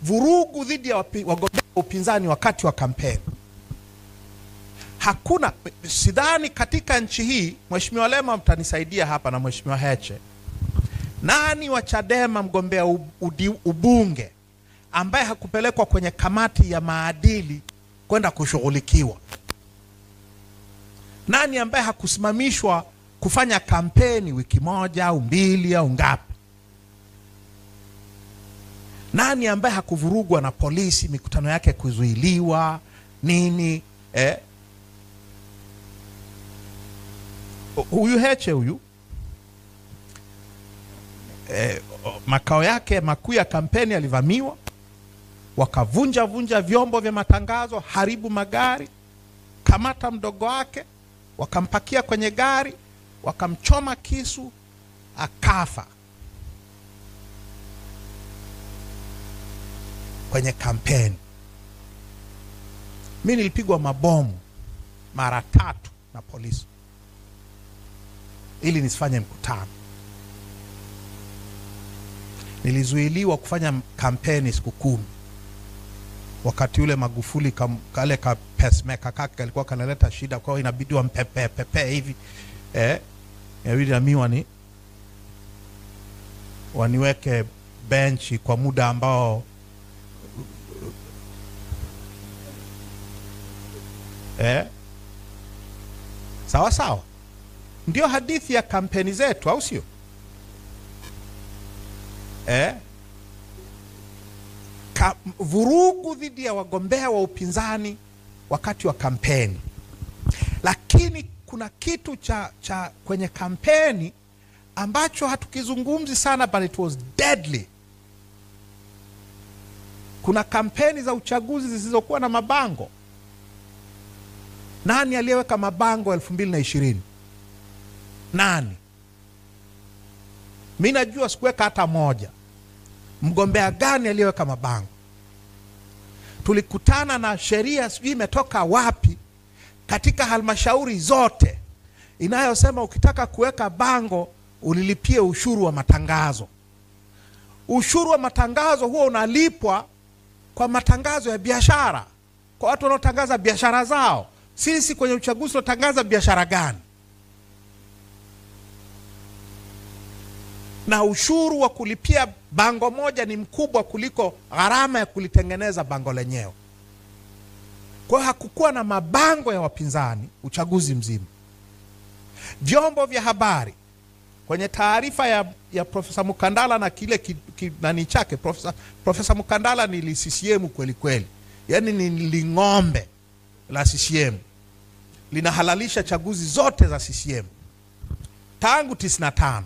vurugu dhidi ya wagombea upinzani wakati wa kampeni. Hakuna, sidhani katika nchi hii, Mheshimiwa Lema mtanisaidia hapa na Mheshimiwa Heche, nani wa Chadema mgombea ubunge ambaye hakupelekwa kwenye kamati ya maadili kwenda kushughulikiwa? Nani ambaye hakusimamishwa kufanya kampeni wiki moja au mbili au ngapi? Nani ambaye hakuvurugwa na polisi, mikutano yake kuzuiliwa nini? Huyu Heche huyu, makao yake makuu ya kampeni alivamiwa, wakavunja vyombo vya matangazo, haribu magari, kamata mdogo wake, wakampakia kwenye gari, wakamchoma kisu, akafa kwenye kampeni. Mimi nilipigwa mabomu mara 3 na polisi ili nisifanye mkutano. Nilizuiliwa kufanya kampeni siku 10. Wakati ule Magufuli kale ka pacemaker kake kalikuwa kanaleta shida, kwa hiyo inabidi wampepe hivi. Inabidi nami waniweke benchi kwa muda ambao sawa sawa. Ndio hadithi ya kampeni zetu, au sio? Vurugu dhidi ya wagombea wa upinzani wakati wa kampeni. Lakini kuna kitu cha kwenye kampeni ambacho hatukizungumzi sana, but it was deadly. Kuna kampeni za uchaguzi zisizokuwa na mabango. Nani aliyeweka mabango 2020? Nani? Mimi najua sikuweka hata moja. Mgombea gani aliyeweka mabango? Tulikutana na sheria sijui imetoka wapi katika halmashauri zote inayosema ukitaka kuweka bango ulilipie ushuru wa matangazo. Ushuru wa matangazo huo unalipwa kwa matangazo ya biashara, kwa watu wanaotangaza biashara zao. Sisi kwenye uchaguzi tunatangaza biashara gani? Na ushuru wa kulipia bango moja ni mkubwa kuliko gharama ya kulitengeneza bango lenyewe. Kwa hiyo hakukuwa na mabango ya wapinzani uchaguzi mzima. Vyombo vya habari, kwenye taarifa ya Profesa Mukandala na kile nani chake, Profesa Mukandala ni CCM kweli kweli. Yaani ni ling'ombe la CCM. Linahalalisha chaguzi zote za CCM tangu 95.